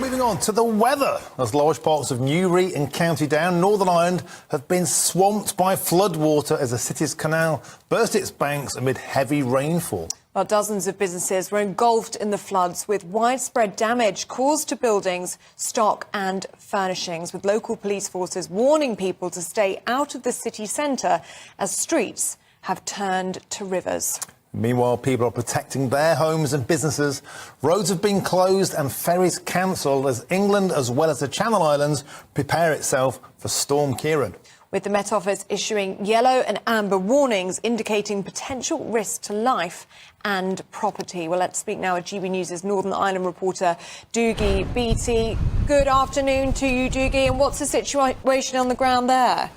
Moving on to the weather, as large parts of Newry and County Down, Northern Ireland, have been swamped by floodwater as the city's canal burst its banks amid heavy rainfall. Well, dozens of businesses were engulfed in the floods, with widespread damage caused to buildings, stock and furnishings, with local police forces warning people to stay out of the city centre as streets have turned to rivers. Meanwhile, people are protecting their homes and businesses. Roads have been closed and ferries cancelled as England, as well as the Channel Islands, prepare itself for Storm Ciaran. With the Met Office issuing yellow and amber warnings indicating potential risk to life and property. Well, let's speak now with GB News' Northern Ireland reporter Dougie Beattie. Good afternoon to you, Dougie, and what's the situation on the ground there?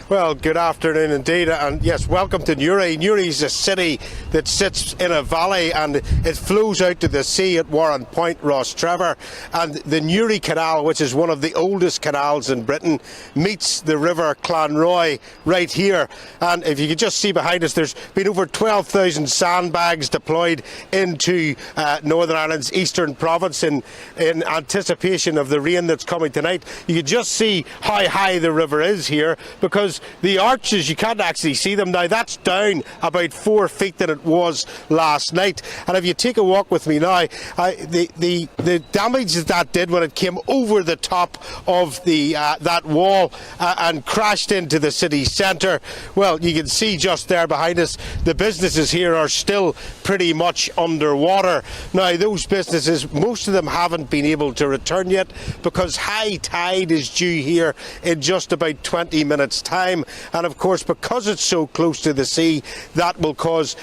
Well, good afternoon indeed, and yes, welcome to Newry. Newry is a city that sits in a valley and it flows out to the sea at Warren Point, Rostrevor, and the Newry Canal, which is one of the oldest canals in Britain, meets the River Clanroy right here. And if you could just see behind us, there's been over 12,000 sandbags deployed into Northern Ireland's eastern province in anticipation of the rain that's coming tonight. You can just see how high the river is here, because the arches, you can't actually see them now. That's down about 4 feet than it was last night. And if you take a walk with me now, the damage that did when it came over the top of that wall and crashed into the city centre, well, you can see just there behind us, the businesses here are still pretty much underwater. Now, those businesses, most of them haven't been able to return yet because high tide is due here in just about 20 minutes' time. And of course, because it's so close to the sea, that will cause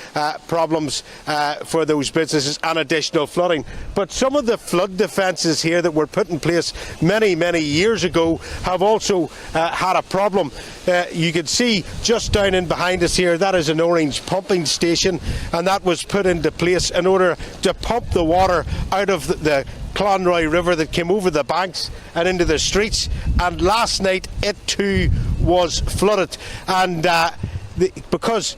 problems for those businesses and additional flooding. But some of the flood defences here that were put in place many, many years ago have also had a problem. You can see just down in behind us here, that is an orange pumping station, and that was put into place in order to pump the water out of the Clanroy River that came over the banks and into the streets. And last night it too was flooded, and because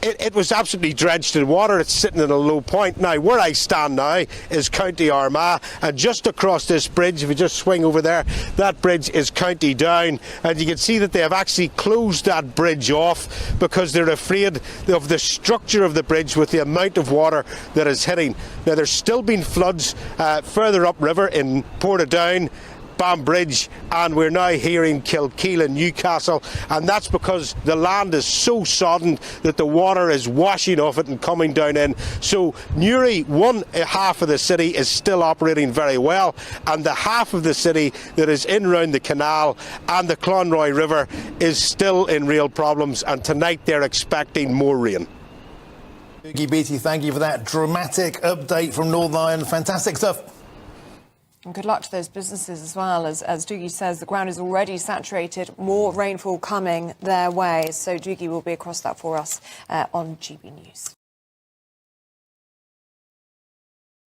it was absolutely drenched in water, it's sitting at a low point. Now, where I stand now is County Armagh, and just across this bridge, if you just swing over there, that bridge is County Down, and you can see that they have actually closed that bridge off because they're afraid of the structure of the bridge with the amount of water that is hitting. Now, there's still been floods further upriver in Portadown, Bambridge, and we're now here in Kilkeel and Newcastle, and that's because the land is so sodden that the water is washing off it and coming down in. So Newry, one half of the city, is still operating very well, and the half of the city that is in round the canal and the Clanroy River is still in real problems, and tonight they're expecting more rain. Dougie Beattie, thank you for that dramatic update from Northern Ireland. Fantastic stuff. And good luck to those businesses as well. As Dougie says, the ground is already saturated. More rainfall coming their way. So Dougie will be across that for us on GB News.